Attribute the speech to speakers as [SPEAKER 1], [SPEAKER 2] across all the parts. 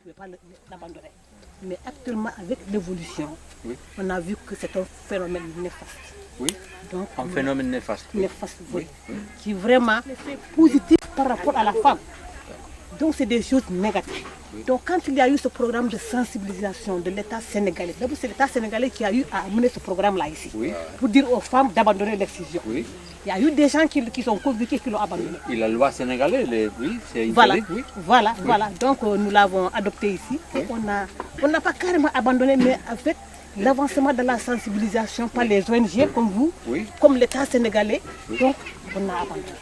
[SPEAKER 1] ne pouvait pas l'abandonner. Mais actuellement, avec l'évolution, on a vu que c'est un phénomène néfaste.
[SPEAKER 2] Oui.
[SPEAKER 1] Donc,
[SPEAKER 2] Un phénomène néfaste.
[SPEAKER 1] Néfaste, oui. Qui est vraiment positif par rapport à la femme. Donc c'est des choses négatives. Donc quand il y a eu ce programme de sensibilisation de l'État sénégalais, d'abord c'est l'État sénégalais qui a eu à amener ce programme-là ici, pour dire aux femmes d'abandonner l'excision. Il y a eu des gens qui sont convaincus qui l'ont abandonné.
[SPEAKER 2] Et la loi sénégalaise, c'est
[SPEAKER 1] Voilà,
[SPEAKER 2] interdit,
[SPEAKER 1] voilà. Donc nous l'avons adopté ici. Et on n'a pas carrément abandonné, mais avec l'avancement de la sensibilisation par les ONG comme vous, comme l'État sénégalais, donc on a abandonné.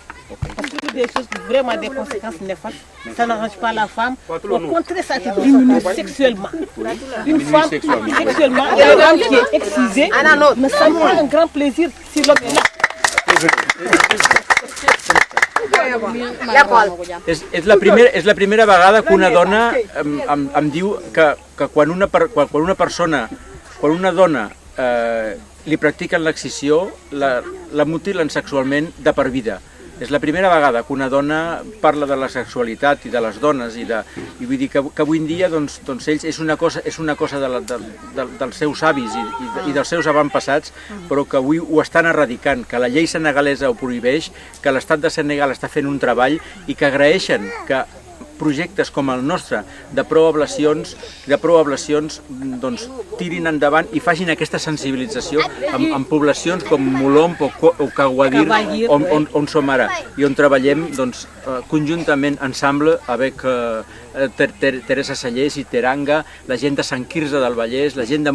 [SPEAKER 1] Parce que c'est des choses, vraiment des conséquences néfastes. Ça n'arrange pas la femme. Au contraire, ça te diminue sexuellement. Une femme sexuellement, une femme qui est excisée ne sent pas un grand plaisir si l'homme est là.
[SPEAKER 2] És la primera vegada que una dona em diu que quan una dona li practiquen l'excisió, la mutilen sexualment de per vida. És la primera vegada que una dona parla de la sexualitat i de les dones i vull dir que avui en dia doncs ells és una cosa dels seus avis i dels seus avantpassats, però que avui ho estan erradicant, que la llei senegalesa ho prohibeix, que l'Estat de Senegal està fent un treball i que agraeixen que projectes com el nostre de proablacions doncs tirin endavant i facin aquesta sensibilització en poblacions com Molomp o Caguadir on som ara i on treballem doncs conjuntament ensemble avec Teresa Sallés i Teranga, la gent de Sant Quirze del Vallès, la gent de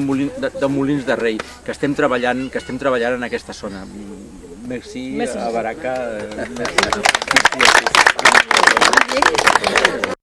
[SPEAKER 2] Molins de Rei, que estem treballant en aquesta zona. Merci a Baraka. Merci.